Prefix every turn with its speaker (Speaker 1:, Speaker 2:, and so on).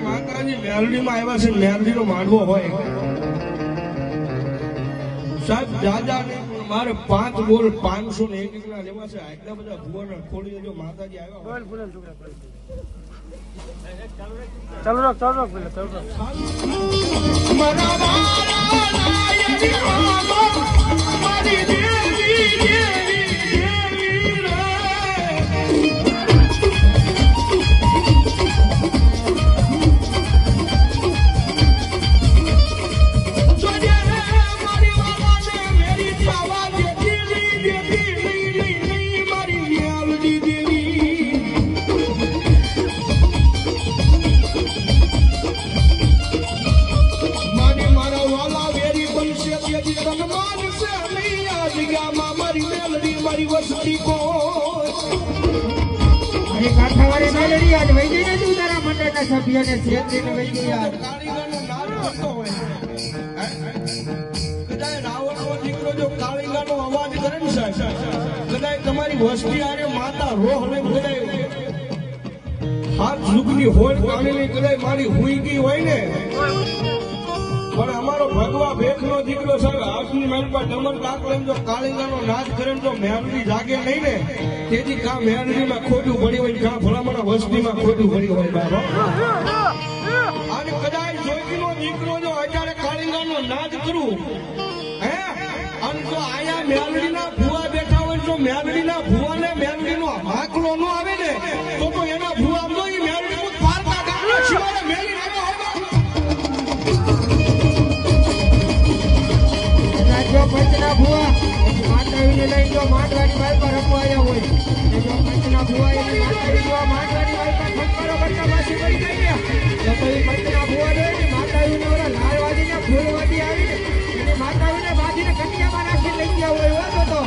Speaker 1: માતાજી મેલડીમાં આવ્યા છે, મેલડીનો માંડવો હોય સાહેબ દાદા ને મારે 5 બોલ 501 ના લેવા છે. આટલા બધા ભુવન ખોલી દેજો માતાજી આવ્યા.
Speaker 2: ચાલો રાખ ચાલો
Speaker 1: મારા વાલા નાયરી મારી દેવી દેવી દેવી રે વસ્તી કો
Speaker 2: અરે કાઠાવાડી મેલડી આજ વઈ ગઈ ને તું તારા મંડળના સભ્યને છેતરીને વઈ ગઈ યાર.
Speaker 1: કાળીગાનો નાદ કરતો હોય કદાચ રાવણનો દીકરો જો કાળીગાનો અવાજ કરે ને સાહેબ, કદાચ તમારી વસ્તી આરે માતા રોહ ને કદાચ હાથ ઝુકની હોય કાળીની કદાચ મારી હુઈ ગઈ હોય ને, પણ અમારો ભગવા ભેખનો દીકરો સાહેબ હાથની મારી પર ડમર કાકડે જો કાળીગાનો નાદ કરે જો મેલડી જાગે નહીં ને, તેથી કા મેલડીમાં ખોટું પડી હોય, કા ભલામણા વસ્તીમાં ખોટું પડી હોય બાબા. અને કદાચ જોગીનો દીકરો જો અત્યારે કાળીગાનો નાદ કરું હે, અને જો આયા મેલડીના ભુવા બેઠા હોય, જો મેલડીના ભુવાને મેલડીનો હાકલો ન આવે ને તો એના ભુવા જો એ મેલડીનું પારકા કાઢો સિવાય મેલી નાખો.
Speaker 2: પંચના ભુવા માતાજીને લઈ જો માંડવાની વાય પર રમવા આવ્યા હોય, જો પંચના ભુવા એની માતાજી જો માંડવાની વાય પર ઠપકારો કરતા પાછી કરી ગયા, તો પછી પંચના ભુવા ને માતાજીને ઓલા લાલવાદીને ફૂલવાદી આવીને એની માતાજીને બાંધીને કટિયામાં નાખી લઈ ગયા હોય એવો તો